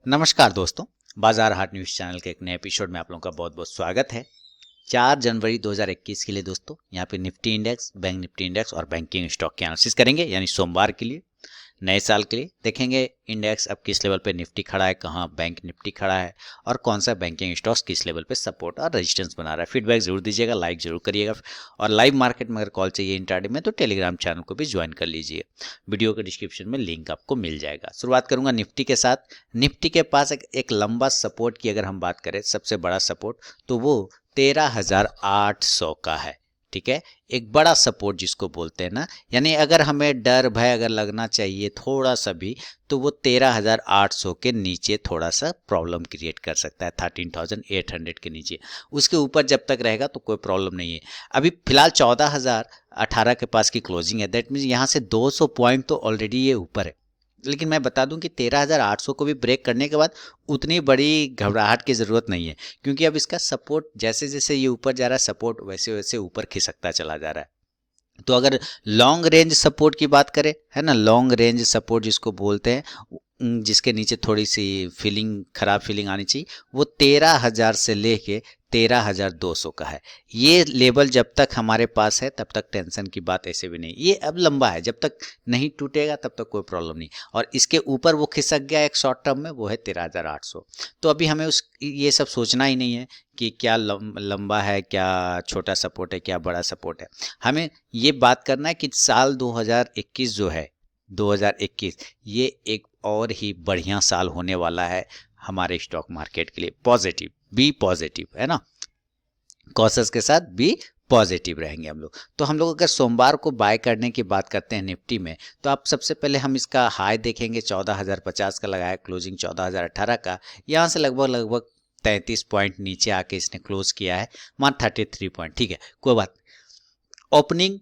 नमस्कार दोस्तों, बाजार हाट न्यूज़ चैनल के एक नए एपिसोड में आप लोगों का बहुत बहुत स्वागत है। 4 जनवरी 2021 के लिए दोस्तों यहाँ पे Nifty index, bank Nifty index और बैंकिंग स्टॉक की एनालिसिस करेंगे, यानी सोमवार के लिए नए साल के लिए देखेंगे इंडेक्स अब किस लेवल पे निफ्टी खड़ा है, कहाँ बैंक निफ्टी खड़ा है और कौन सा बैंकिंग स्टॉक्स किस लेवल पे सपोर्ट और रेजिस्टेंस बना रहा है। फीडबैक जरूर दीजिएगा, लाइक जरूर करिएगा और लाइव मार्केट में अगर कॉल चाहिए इंट्राडे में तो टेलीग्राम चैनल को भी ज्वाइन कर लीजिए। वीडियो के डिस्क्रिप्शन में लिंक आपको मिल जाएगा। शुरुआत करूंगा निफ्टी के साथ। निफ्टी के पास एक लंबा सपोर्ट की अगर हम बात करें, सबसे बड़ा सपोर्ट तो वो 13,800 का है। ठीक है, एक बड़ा सपोर्ट जिसको बोलते हैं ना, यानी अगर हमें डर भय अगर लगना चाहिए थोड़ा सा भी तो वो 13,800 के नीचे थोड़ा सा प्रॉब्लम क्रिएट कर सकता है, 13,800 के नीचे। उसके ऊपर जब तक रहेगा तो कोई प्रॉब्लम नहीं है। अभी फिलहाल 14,018 के पास की क्लोजिंग है, दैट मीन्स यहाँ से 200 पॉइंट तो ऑलरेडी ये ऊपर है। लेकिन मैं बता दूं कि 13,800 को भी ब्रेक करने के बाद उतनी बड़ी घबराहट की ज़रूरत नहीं है, क्योंकि अब इसका सपोर्ट जैसे जैसे ये ऊपर जा रहा है, सपोर्ट वैसे वैसे ऊपर खिसकता चला जा रहा है। तो अगर लॉन्ग रेंज सपोर्ट की बात करें, है ना, लॉन्ग रेंज सपोर्ट जिसको बोलते हैं, जिसके नीचे थोड़ी सी खराब फीलिंग आनी चाहिए, वो 13,000 से लेके 13,200 का है। ये लेवल जब तक हमारे पास है तब तक टेंशन की बात ऐसे भी नहीं। ये अब लंबा है, जब तक नहीं टूटेगा तब तक कोई प्रॉब्लम नहीं। और इसके ऊपर वो खिसक गया एक शॉर्ट टर्म में, वो है 13,800। तो अभी हमें ये सब सोचना ही नहीं है कि क्या लंबा है, क्या छोटा सपोर्ट है, क्या बड़ा सपोर्ट है। हमें ये बात करना है कि साल 2021 जो है, 2021 ये एक और ही बढ़िया साल होने वाला है हमारे स्टॉक मार्केट के लिए। पॉजिटिव, बी पॉजिटिव, है ना, कॉशस के साथ बी पॉजिटिव रहेंगे हम लोग। तो हम लोग अगर सोमवार को बाय करने की बात करते हैं निफ्टी में, तो आप सबसे पहले हम इसका हाई देखेंगे, 14,050 का लगाया, क्लोजिंग 14,018 का। यहाँ से लगभग 33 पॉइंट नीचे आके इसने क्लोज किया है, मान 33 पॉइंट। ठीक है, कोई बात। ओपनिंग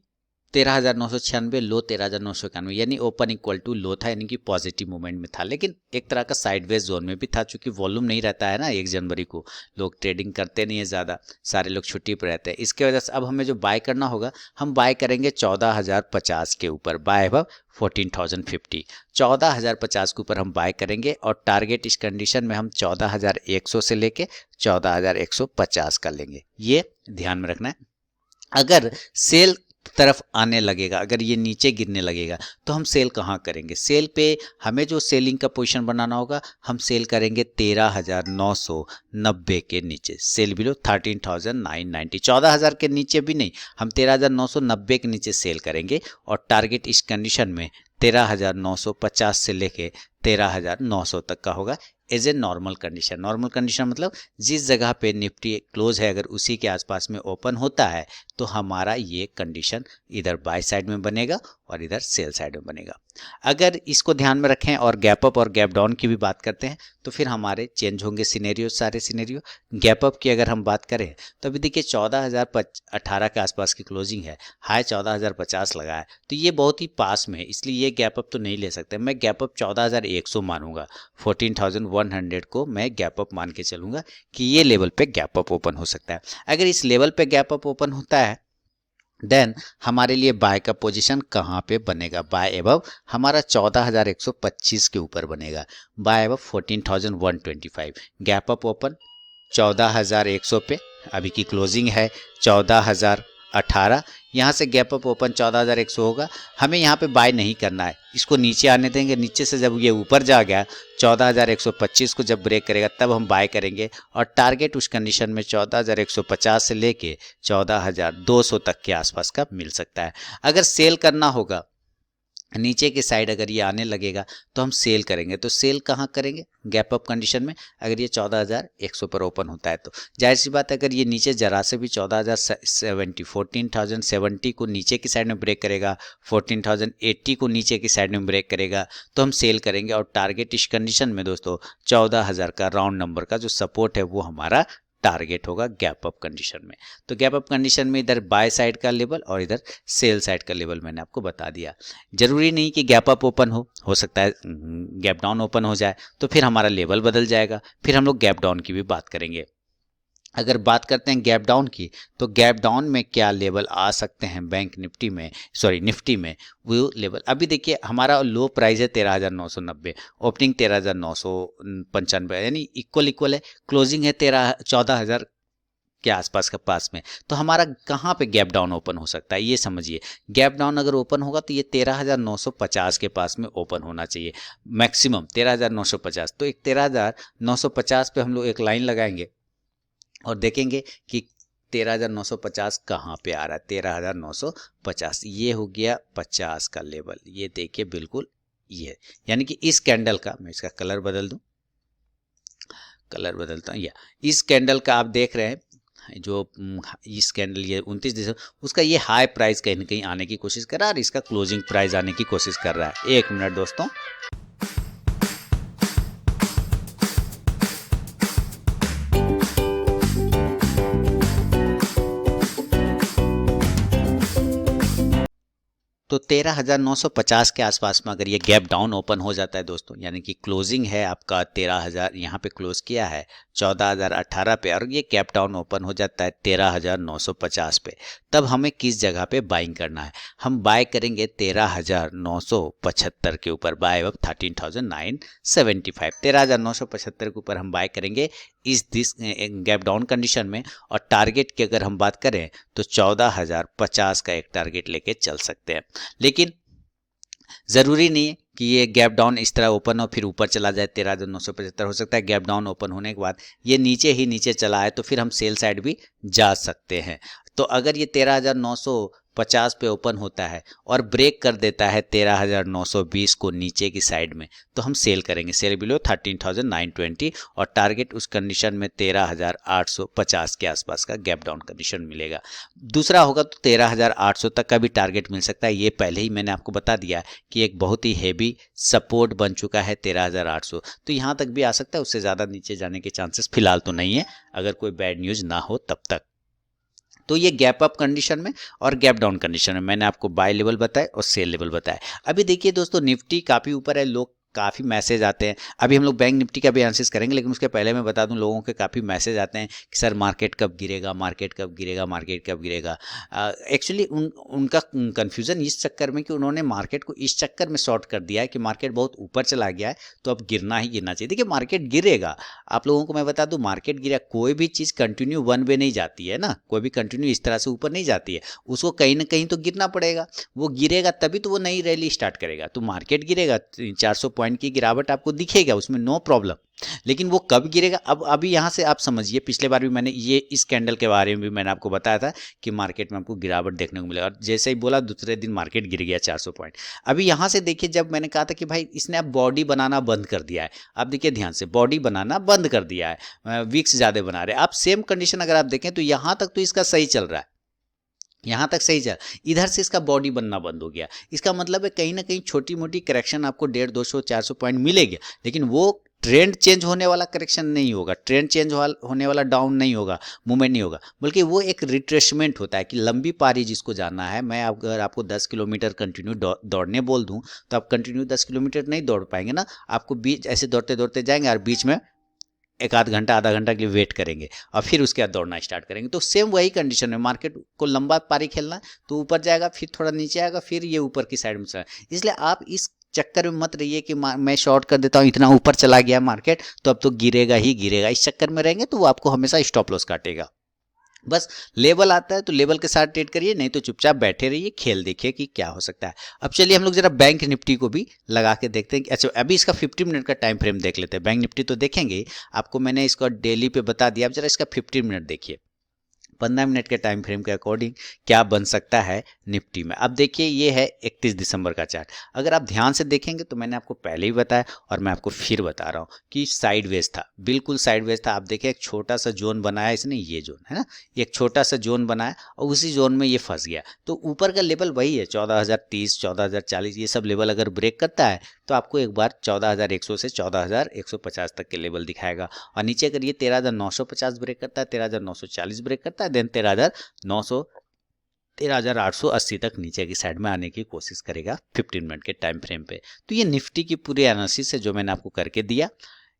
13,996, लो 13,991, यानी ओपन इक्वल टू लो था, यानी कि पॉजिटिव मूवमेंट में था, लेकिन एक तरह का साइडवेज जोन में भी था। चूंकि वॉल्यूम नहीं रहता है ना 1 जनवरी को, लोग ट्रेडिंग करते नहीं है ज़्यादा, सारे लोग छुट्टी पर रहते हैं। इसके वजह से अब हमें जो बाय करना होगा, हम बाय करेंगे 14,050 के ऊपर, बाय अबव 14,050। 14,050 के ऊपर हम बाय करेंगे और टारगेट इस कंडीशन में हम 14,100 से लेके 14,150 का लेंगे। ये ध्यान में रखना है। अगर सेल तरफ आने लगेगा, अगर ये नीचे गिरने लगेगा, तो हम सेल कहाँ करेंगे? सेल पे हमें जो सेलिंग का पोजीशन बनाना होगा, हम सेल करेंगे 13,990 के नीचे, सेल बिलो 13,990। 14,000 के नीचे भी नहीं, हम 13,990 के नीचे सेल करेंगे और टारगेट इस कंडीशन में 13,950 से लेके 13,900 तक का होगा as a normal condition. Normal condition मतलब जिस जगह पे निफ्टी क्लोज है, अगर उसी के आसपास में ओपन होता है तो हमारा ये कंडीशन इधर बाय साइड में बनेगा और इधर सेल साइड में बनेगा। अगर इसको ध्यान में रखें और गैप अप और गैप डाउन की भी बात करते हैं, तो फिर हमारे चेंज होंगे सिनेरियो, सारे सिनेरियो। गैप अप की अगर हम बात करें तो अभी देखिए 14,018 के आसपास की क्लोजिंग है, हाई 14,050 लगा है, तो ये बहुत ही पास में है, इसलिए ये गैप अप तो नहीं ले सकते। मैं गैप अप 14,100 मानूंगा, 14,100 को मैं गैप अप मान के चलूंगा कि ये लेवल पे गैप अप ओपन हो सकता है। अगर इस लेवल पे गैप अप ओपन होता है, देन हमारे लिए बाय का पोजीशन कहाँ पे बनेगा? बाय अबव हमारा 14,125 के ऊपर बनेगा, by above 14,125। Gap up open 14,100 पे, अभी की क्लोजिंग है 14,018, यहाँ से गैप अप ओपन 14,100 होगा। हमें यहाँ पे बाय नहीं करना है, इसको नीचे आने देंगे। नीचे से जब ये ऊपर जा गया 14,125 को जब ब्रेक करेगा तब हम बाय करेंगे और टारगेट उस कंडीशन में 14,150 से लेके 14,200 तक के आसपास का मिल सकता है। अगर सेल करना होगा, नीचे की साइड अगर ये आने लगेगा तो हम सेल करेंगे। तो सेल कहाँ करेंगे? गैप अप कंडीशन में। अगर ये 14,100 पर ओपन होता है तो जाहिर सी बात, अगर ये नीचे जरा से भी 14,070 को नीचे की साइड में ब्रेक करेगा, 14,080 को नीचे की साइड में ब्रेक करेगा, तो हम सेल करेंगे। और टारगेट इस कंडीशन में दोस्तों 14,000 का राउंड नंबर का जो सपोर्ट है वो हमारा टारगेट होगा गैप अप कंडीशन में। तो गैप अप कंडीशन में इधर बाय साइड का लेवल और इधर सेल साइड का लेवल मैंने आपको बता दिया। जरूरी नहीं कि गैप अप ओपन हो सकता है गैप डाउन ओपन हो जाए, तो फिर हमारा लेवल बदल जाएगा, फिर हम लोग गैप डाउन की भी बात करेंगे। अगर बात करते हैं गैप डाउन की, तो गैप डाउन में क्या लेवल आ सकते हैं बैंक निफ्टी में, सॉरी निफ्टी में, वो लेवल अभी देखिए हमारा लो प्राइस है 13,990, ओपनिंग 13,995, यानी इक्वल है, क्लोजिंग है 14,000 के आसपास के पास में। तो हमारा कहाँ पे गैप डाउन ओपन हो सकता है ये समझिए। गैप डाउन अगर ओपन होगा तो ये 13,950 के पास में ओपन होना चाहिए, मैक्सिमम 13,950। तो एक 13,950 पे हम लोग एक लाइन लगाएंगे और देखेंगे कि 13,950 कहाँ पे आ रहा है। 13,950 ये हो गया 50 का लेवल, ये देखिए बिल्कुल ये, यानी कि इस कैंडल का, मैं इसका कलर बदल दूं, कलर बदलता हूँ, या इस कैंडल का आप देख रहे हैं जो इस कैंडल ये 29 दिसंबर, उसका ये हाई प्राइस कहीं ना कहीं आने की कोशिश कर रहा है और इसका क्लोजिंग प्राइस आने की कोशिश कर रहा है। एक मिनट दोस्तों, तो 13,950 के आसपास में अगर ये गैप डाउन ओपन हो जाता है दोस्तों, यानी कि क्लोजिंग है आपका 13,000, यहाँ पे क्लोज किया है 14,018 पे, और ये गैप डाउन ओपन हो जाता है 13,950 पे, तब हमें किस जगह पे बाइंग करना है। हम बाय करेंगे 13,975 के ऊपर, बाय अब 13,975, 13,975 के ऊपर हम बाय करेंगे दिस गैप डाउन कंडीशन में। और टारगेट की अगर हम बात करें तो 14,050 का एक टारगेट लेके चल सकते हैं, लेकिन ज़रूरी नहीं है कि ये गैप डाउन इस तरह ओपन हो फिर ऊपर चला जाए 13,975। हो सकता है गैप डाउन ओपन होने के बाद ये नीचे ही नीचे चला है तो फिर हम सेल साइड भी जा सकते हैं। तो अगर ये 13,950 पे ओपन होता है और ब्रेक कर देता है 13,920 को नीचे की साइड में, तो हम सेल करेंगे, सेल बिलो 13,920, और टारगेट उस कंडीशन में 13,850 के आसपास का गैप डाउन कंडीशन मिलेगा। दूसरा होगा तो 13,800 तक का भी टारगेट मिल सकता है। ये पहले ही मैंने आपको बता दिया कि एक बहुत ही हेवी सपोर्ट बन चुका है 13,800, तो यहाँ तक भी आ सकता है, उससे ज़्यादा नीचे जाने के चांसेस फिलहाल तो नहीं है, अगर कोई बैड न्यूज़ ना हो तब तक। तो ये गैप अप कंडीशन में और गैप डाउन कंडीशन में मैंने आपको बाय लेवल बताया और सेल लेवल बताया। अभी देखिए दोस्तों, निफ्टी काफ़ी ऊपर है, लोग काफ़ी मैसेज आते हैं। अभी हम लोग बैंक निफ्टी का भी एनालिसिस करेंगे, लेकिन उसके पहले मैं बता दूं, लोगों के काफ़ी मैसेज आते हैं कि सर मार्केट कब गिरेगा, मार्केट कब गिरेगा, मार्केट कब गिरेगा। एक्चुअली उनका कन्फ्यूज़न इस चक्कर में कि उन्होंने मार्केट को इस चक्कर में शॉर्ट कर दिया है कि मार्केट बहुत ऊपर चला गया है तो अब गिरना ही गिरना चाहिए। देखिए मार्केट गिरेगा, आप लोगों को मैं बता दूं, मार्केट गिरा, कोई भी चीज़ कंटिन्यू वन वे नहीं जाती है ना, कोई भी कंटिन्यू इस तरह से ऊपर नहीं जाती है, उसको कहीं ना कहीं तो गिरना पड़ेगा। वो गिरेगा तभी तो वो नई रैली स्टार्ट करेगा। तो मार्केट गिरेगा, 400 पॉइंट की गिरावट आपको दिखेगा, उसमें नो प्रॉब्लम, लेकिन वो कब गिरेगा। अब अभी यहाँ से आप समझिए, पिछले बार भी मैंने ये इस कैंडल के बारे में भी मैंने आपको बताया था कि मार्केट में आपको गिरावट देखने को मिलेगा, और जैसे ही बोला दूसरे दिन मार्केट गिर गया 400 पॉइंट। अभी यहाँ से देखिए, जब मैंने कहा था कि भाई इसने अब बॉडी बनाना बंद कर दिया है, आप देखिए ध्यान से, बॉडी बनाना बंद कर दिया है, वीक्स ज़्यादा बना रहे हैं। आप सेम कंडीशन अगर आप देखें तो यहाँ तक तो इसका सही चल रहा है, यहाँ तक सही चल, इधर से इसका बॉडी बनना बंद हो गया। इसका मतलब है कहीं ना कहीं छोटी मोटी करेक्शन आपको 150, 200, 400 पॉइंट मिलेगा, लेकिन वो ट्रेंड चेंज होने वाला करेक्शन नहीं होगा, ट्रेंड चेंज होने वाला डाउन नहीं होगा, मूवमेंट नहीं होगा, बल्कि वो एक रिट्रेसमेंट होता है कि लंबी पारी जिसको जाना है। मैं अगर आपको 10 किलोमीटर कंटिन्यू दौड़ने बोल दूं तो आप कंटिन्यू 10 किलोमीटर नहीं दौड़ पाएंगे ना, आपको बीच ऐसे दौड़ते दौड़ते जाएंगे और बीच में एक आध घंटा आधा घंटा के लिए वेट करेंगे और फिर उसके बाद दौड़ना स्टार्ट करेंगे। तो सेम वही कंडीशन है, मार्केट को लंबा पारी खेलना, तो ऊपर जाएगा फिर थोड़ा नीचे आएगा फिर ये ऊपर की साइड में चला। इसलिए आप इस चक्कर में मत रहिए कि मैं शॉर्ट कर देता हूँ, इतना ऊपर चला गया मार्केट तो अब तो गिरेगा ही गिरेगा, इस चक्कर में रहेंगे तो वो आपको हमेशा स्टॉप लॉस काटेगा। बस लेवल आता है तो लेवल के साथ ट्रेड करिए, नहीं तो चुपचाप बैठे रहिए, खेल देखिए कि क्या हो सकता है। अब चलिए हम लोग जरा बैंक निफ्टी को भी लगा के देखते हैं कि अच्छा अभी इसका 50 मिनट का टाइम फ्रेम देख लेते हैं। बैंक निफ्टी तो देखेंगे, आपको मैंने इसका डेली पे बता दिया, अब जरा इसका 50 मिनट देखिए, 15 मिनट के टाइम फ्रेम के अकॉर्डिंग क्या बन सकता है निफ्टी में। अब देखिए ये है 31 दिसंबर का चार्ट, अगर आप ध्यान से देखेंगे तो मैंने आपको पहले ही बताया और मैं आपको फिर बता रहा हूँ कि साइडवेज था, बिल्कुल साइडवेज था। आप देखिए एक छोटा सा जोन बनाया इसने, ये जोन है ना, एक छोटा सा जोन बनाया और उसी जोन में ये फंस गया। तो ऊपर का लेवल वही है 14,030, 14,040, ये सब लेवल अगर ब्रेक करता है तो आपको एक बार 14,100 से 14,150 तक के लेवल दिखाएगा। और नीचे अगर ये 13,950 ब्रेक करता है, 13,940 ब्रेक करता है, देन 13,900, 13,880 तक नीचे की साइड में आने की कोशिश करेगा 15 मिनट के टाइम फ्रेम पे। तो ये निफ्टी की पूरी एनालिसिस है जो मैंने आपको करके दिया।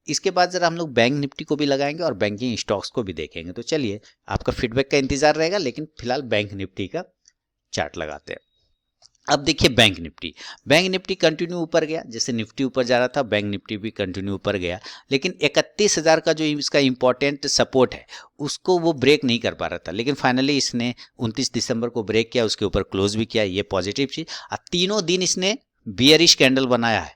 इसके बाद जरा हम लोग बैंक निफ्टी को भी लगाएंगे और बैंकिंग स्टॉक्स को भी देखेंगे। तो चलिए आपका फीडबैक का इंतजार रहेगा, लेकिन फिलहाल बैंक निफ्टी का चार्ट लगाते हैं। अब देखिए बैंक निफ्टी कंटिन्यू ऊपर गया, जैसे निफ्टी ऊपर जा रहा था बैंक निफ्टी भी कंटिन्यू ऊपर गया, लेकिन 31,000 का जो इसका इंपॉर्टेंट सपोर्ट है उसको वो ब्रेक नहीं कर पा रहा था, लेकिन फाइनली इसने 29 दिसंबर को ब्रेक किया, उसके ऊपर क्लोज भी किया, ये पॉजिटिव चीज। अब तीनों दिन इसने बियरिश कैंडल बनाया है,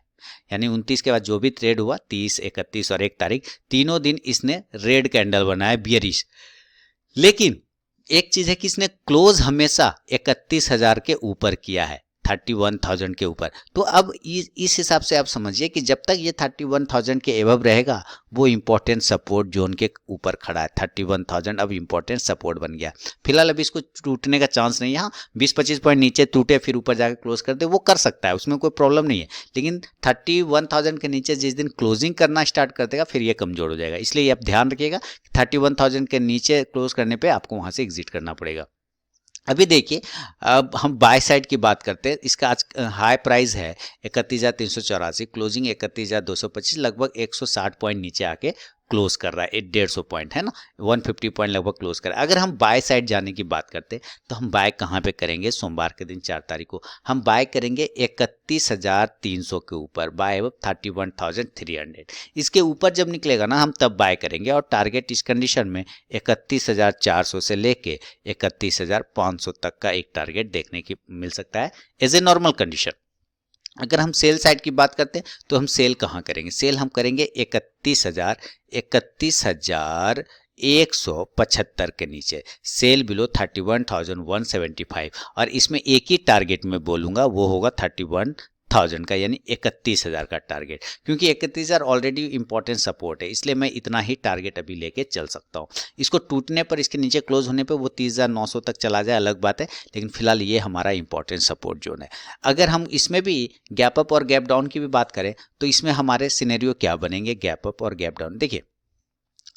यानी 29 के बाद जो भी ट्रेड हुआ 30, 31 और 1 तारीख, तीनों दिन इसने रेड कैंडल बनाया बियरिश। लेकिन एक चीज है कि इसने क्लोज हमेशा 31,000 के ऊपर किया है, 31,000 के ऊपर। तो अब इस हिसाब से आप समझिए कि जब तक ये 31,000 के एबव रहेगा वो इंपॉर्टेंट सपोर्ट जोन के ऊपर खड़ा है। 31,000 अब इंपॉर्टेंट सपोर्ट बन गया। फिलहाल अभी इसको टूटने का चांस नहीं है। हाँ 20-25 पॉइंट नीचे टूटे फिर ऊपर जाकर क्लोज कर दे, वो कर सकता है, उसमें कोई प्रॉब्लम नहीं है, लेकिन 31,000 के नीचे जिस दिन क्लोजिंग करना स्टार्ट कर देगा फिर ये कमजोर हो जाएगा। इसलिए आप ध्यान रखिएगा 31,000 के नीचे क्लोज करने पर आपको वहां से एग्जिट करना पड़ेगा। अभी देखिए अब हम बाय साइड की बात करते हैं। इसका आज हाई प्राइस है 31,384, क्लोजिंग 31,225, लगभग 160 पॉइंट नीचे आके क्लोज कर रहा है, 150 पॉइंट है ना, 150 पॉइंट लगभग क्लोज कर रहा है। अगर हम बाय साइड जाने की बात करते हैं तो हम बाय कहाँ पे करेंगे? सोमवार के दिन 4 तारीख को हम बाय करेंगे 31,300 के ऊपर, बाय अब 31,300। इसके ऊपर जब निकलेगा ना हम तब बाय करेंगे, और टारगेट इस कंडीशन में 31,400 से लेके 31,500 तक का एक टारगेट देखने की मिल सकता है एज ए नॉर्मल कंडीशन। अगर हम सेल साइड की बात करते हैं तो हम सेल कहाँ करेंगे? सेल हम करेंगे 31,175 के नीचे, सेल बिलो 31,175, और इसमें एक ही टारगेट में बोलूंगा वो होगा 31,000 का, यानी 31,000 का टारगेट, क्योंकि 31,000 ऑलरेडी इंपॉर्टेंट सपोर्ट है, इसलिए मैं इतना ही टारगेट अभी लेके चल सकता हूँ। इसको टूटने पर, इसके नीचे क्लोज होने पर वो 30,900 तक चला जाए अलग बात है, लेकिन फिलहाल ये हमारा इंपॉर्टेंट सपोर्ट जोन है। अगर हम इसमें भी गैप अप और गैप डाउन की भी बात करें तो इसमें हमारे सिनेरियो क्या बनेंगे? गैप अप और गैप डाउन देखिए,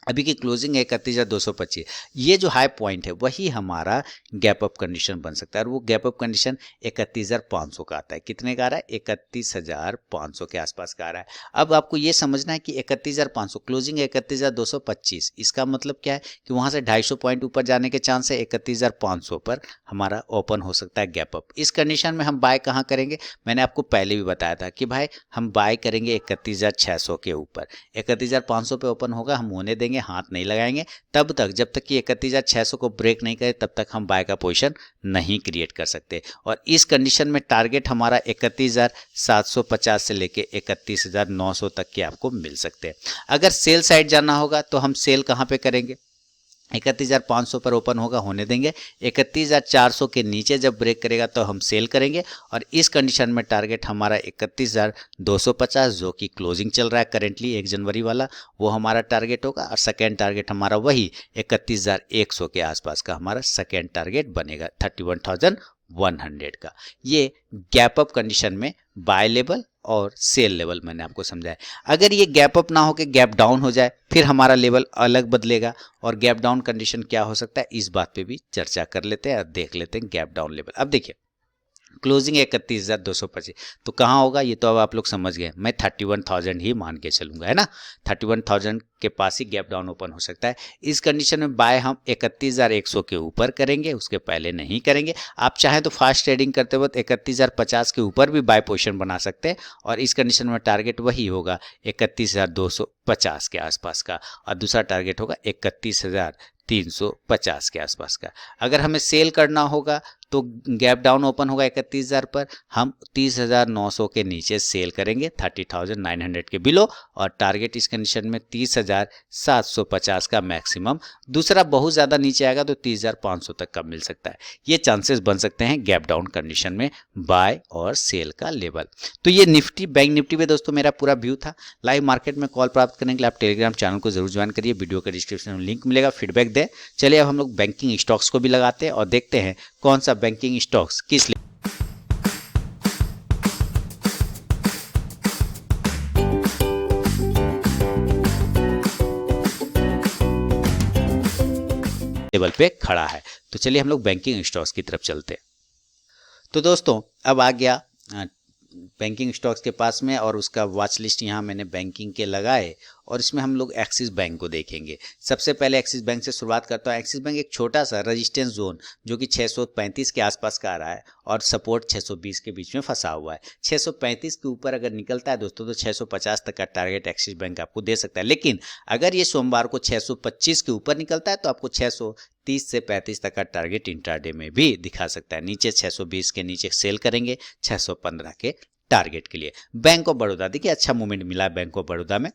अभी की क्लोजिंग 31,225, ये जो हाई पॉइंट है वही हमारा गैप अप कंडीशन बन सकता है, और वो गैप अप कंडीशन 31,500 का आता है। कितने का आ रहा है? 31,500 के आसपास का आ रहा है। अब आपको ये समझना है कि 31,500 क्लोजिंग 31,225, इसका मतलब क्या है कि वहां से 250 पॉइंट ऊपर जाने के चांस है। 31,500 पर हमारा ओपन हो सकता है गैप अप। इस कंडीशन में हम बाय कहाँ करेंगे? मैंने आपको पहले भी बताया था कि भाई हम बाय करेंगे 31,600 के ऊपर। 31,500 पे ओपन होगा, हम होने देंगे, हाथ नहीं लगाएंगे तब तक, जब तक कि 31,600 को ब्रेक नहीं करे तब तक हम बाय का पोजीशन नहीं क्रिएट कर सकते। और इस कंडीशन में टारगेट हमारा 31,750 से लेके 31,900 तक के आपको मिल सकते हैं। अगर सेल साइड जाना होगा तो हम सेल कहां पे करेंगे? 31,500 पर ओपन होगा, होने देंगे। 31,400 के नीचे जब ब्रेक करेगा तो हम सेल करेंगे, और इस कंडीशन में टारगेट हमारा 31,250 जो कि क्लोजिंग चल रहा है करेंटली 1 जनवरी वाला, वो हमारा टारगेट होगा। और सेकेंड टारगेट हमारा वही 31,100 के आसपास का हमारा सेकेंड टारगेट बनेगा, 31,100 का। ये गैप अप कंडीशन में बाय लेवल और सेल लेवल मैंने आपको समझाया। अगर ये गैप अप ना हो के गैप डाउन हो जाए फिर हमारा लेवल अलग बदलेगा, और गैप डाउन कंडीशन क्या हो सकता है इस बात पे भी चर्चा कर लेते हैं और देख लेते हैं गैप डाउन लेवल। अब देखिए क्लोजिंग 31,225 तो कहाँ होगा ये तो अब आप लोग समझ गए, मैं 31,000 ही मान के चलूंगा, है ना। 31,000 के पास ही गैप डाउन ओपन हो सकता है। इस कंडीशन में बाय हम 31,100 के ऊपर करेंगे, उसके पहले नहीं करेंगे। आप चाहें तो फास्ट ट्रेडिंग करते वक्त 31,050 के ऊपर भी बाय पोजीशन बना सकते हैं, और इस कंडीशन में टारगेट वही होगा 31,250 के आसपास का, और दूसरा टारगेट होगा 31,350 के आसपास का। अगर हमें सेल करना होगा तो गैप डाउन ओपन होगा 31,000 पर, हम 30,900 के नीचे सेल करेंगे 30,900 के बिलो, और टारगेट इस कंडीशन में 30,750 का मैक्सिमम। दूसरा बहुत ज़्यादा नीचे आएगा तो 30,500 तक का मिल सकता है। ये चांसेस बन सकते हैं गैप डाउन कंडीशन में बाय और सेल का लेवल। तो ये निफ्टी बैंक निफ्टी पे दोस्तों मेरा पूरा व्यू था। लाइव मार्केट में कॉल प्राप्त करने के लिए आप टेलीग्राम चैनल को जरूर ज्वाइन करिए, वीडियो का डिस्क्रिप्शन में लिंक मिलेगा, फीडबैक दें। चलिए अब हम लोग बैंकिंग स्टॉक्स को भी लगाते हैं और देखते हैं कौन सा बैंकिंग स्टॉक्स किस लेवल पे खड़ा है। तो चलिए हम लोग बैंकिंग स्टॉक्स की तरफ चलते हैं। तो दोस्तों अब आ गया बैंकिंग स्टॉक्स के पास में, और उसका वॉच लिस्ट यहाँ मैंने बैंकिंग के लगाए, और इसमें हम लोग एक्सिस बैंक को देखेंगे। सबसे पहले एक्सिस बैंक से शुरुआत करता हूँ। एक्सिस बैंक एक छोटा सा रेजिस्टेंस जोन जो कि 635 के आसपास का आ रहा है और सपोर्ट 620 के बीच में फंसा हुआ है। 635 के ऊपर अगर निकलता है दोस्तों तो 650 तक का टारगेट एक्सिस बैंक आपको दे सकता है, लेकिन अगर ये सोमवार को 625 के ऊपर निकलता है तो आपको 630 से 35 तक का टारगेट इंट्राडे में भी दिखा सकता है। नीचे 620 के नीचे सेल करेंगे 615 के टारगेट के लिए। बैंक ऑफ बड़ौदा, देखिए अच्छा मूवमेंट मिला है बैंक ऑफ बड़ौदा में।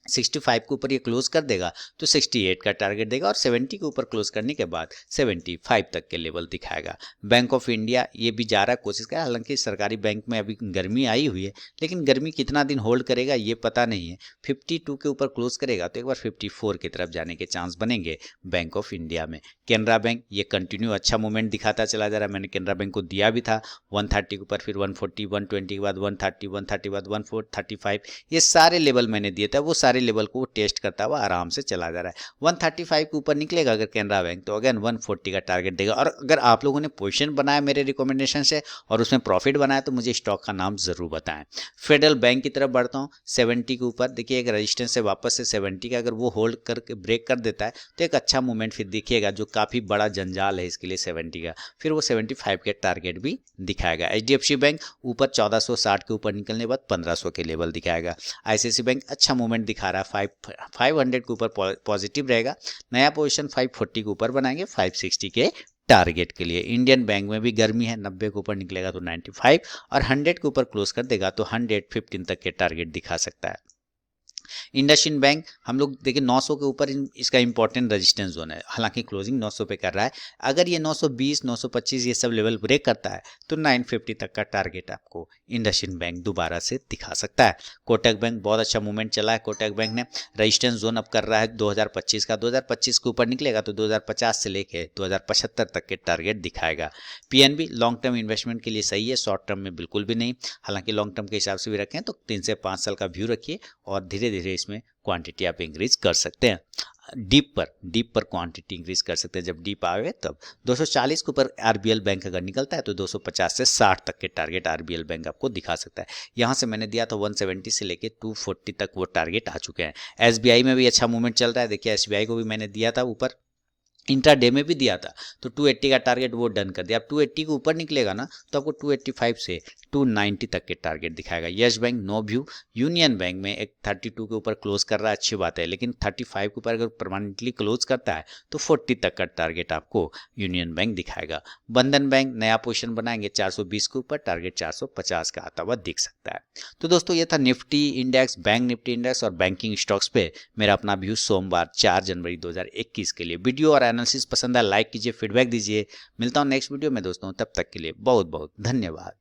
65 के ऊपर ये क्लोज कर देगा तो 68 का टारगेट देगा, और 70 के ऊपर क्लोज करने के बाद 75 तक के लेवल दिखाएगा। बैंक ऑफ इंडिया ये भी जा रहा है, कोशिश कर, हालांकि सरकारी बैंक में अभी गर्मी आई हुई है, लेकिन गर्मी कितना दिन होल्ड करेगा ये पता नहीं है। 52 के ऊपर क्लोज करेगा तो एक बार 54 की तरफ जाने के चांस बनेंगे बैंक ऑफ इंडिया में। कैनरा बैंक ये कंटिन्यू अच्छा मूवमेंट दिखाता चला जा रहा है। मैंने कैनरा बैंक को दिया भी था 130 के ऊपर, फिर 140, 120 के बाद 130, 130 बाद 135, ये सारे लेवल मैंने दिए थे। वो सारे लेवल को टेस्ट करता हुआ आराम से चला जा रहा है। 135 के ऊपर निकलेगा अगर कैनरा बैंक तो अगेन 140 का टारगेट देगा। और अगर आप लोगों ने पोजीशन बनाया मेरे रिकमेंडेशन से और उसमें प्रॉफिट बनाया तो मुझे स्टॉक का नाम जरूर बताएं। फेडरल बैंक की तरफ बढ़ता हूँ। 70 के ऊपर देखिए एक रेजिस्टेंस से वापस से 70 का अगर वो होल्ड करके ब्रेक कर देता है तो एक अच्छा मूवमेंट फिर दिखेगा, जो काफी बड़ा जंजाल है इसके लिए 70 का। फिर वो 75 के टारगेट भी दिखाएगा। HDFC बैंक ऊपर 1460 के ऊपर निकलने के बाद 1500 के लेवल दिखाएगा। ICICI बैंक अच्छा मूवमेंट दिखा रहा है, 500 के ऊपर पॉजिटिव रहेगा। नया पोजीशन 540 के ऊपर बनाएंगे 560 के टारगेट के लिए। इंडियन बैंक में भी गर्मी है, 90 के ऊपर निकलेगा तो 95, और 100 के ऊपर क्लोज कर देगा तो 115 तक के टारगेट दिखा सकता है। इंडसइंड बैंक हम लोग देखिए 900 के ऊपर इसका इंपॉर्टेंट रेजिस्टेंस जोन है, हालांकि क्लोजिंग 900 पे कर रहा है। अगर ये 920, 925 ये सब लेवल ब्रेक करता है तो 950 तक का टारगेट आपको इंडसइंड बैंक दोबारा से दिखा सकता है। कोटक बैंक बहुत अच्छा मूवमेंट चला है। कोटक बैंक ने रेजिस्टेंस जोन अब कर रहा है 2025 का। 2025 के ऊपर निकलेगा तो 2050 से लेके 2075 तक के टारगेट दिखाएगा। PNB लॉन्ग टर्म इन्वेस्टमेंट के लिए सही है, शॉर्ट टर्म में बिल्कुल भी नहीं। हालांकि लॉन्ग टर्म के हिसाब से भी रखें तो 3 से 5 साल का व्यू रखिए और धीरे धीरे इसमें क्वांटिटी आप इंक्रीज कर सकते हैं। डीप पर क्वांटिटी इंक्रीज कर सकते हैं जब डीप आवे तब। 240 के ऊपर RBL बैंक अगर निकलता है तो 250 से 60 तक के टारगेट RBL बैंक आपको दिखा सकता है। यहाँ से मैंने दिया था 170 से लेके 240 तक वो टारगेट आ चुके हैं। SBI में भी अच्छा मूवमेंट चल रहा है। देखिए SBI को भी मैंने दिया था ऊपर, इंट्राडे में भी दिया था तो 280 का टारगेट वो डन कर दिया। अब 280 के ऊपर निकलेगा ना तो आपको 285 से 290 तक के टारगेट दिखाएगा। Yes Bank no view. Union Bank में एक 32 के ऊपर क्लोज कर रहा है, अच्छी बात है, लेकिन 35 के ऊपर अगर परमानेंटली क्लोज करता है तो 40 तक का टारगेट आपको यूनियन बैंक दिखाएगा। बंधन बैंक नया पोजीशन बनाएंगे 420 के ऊपर, टारगेट 450 का आता हुआ दिख सकता है। तो दोस्तों ये था Nifty index, bank Nifty index और बैंकिंग स्टॉक्स पे मेरा अपना व्यू सोमवार 4 जनवरी 2021 के लिए। वीडियो और एनालिसिस पसंद है लाइक कीजिए, फीडबैक दीजिए। मिलता हूं नेक्स्ट वीडियो में दोस्तों, तब तक के लिए बहुत बहुत धन्यवाद।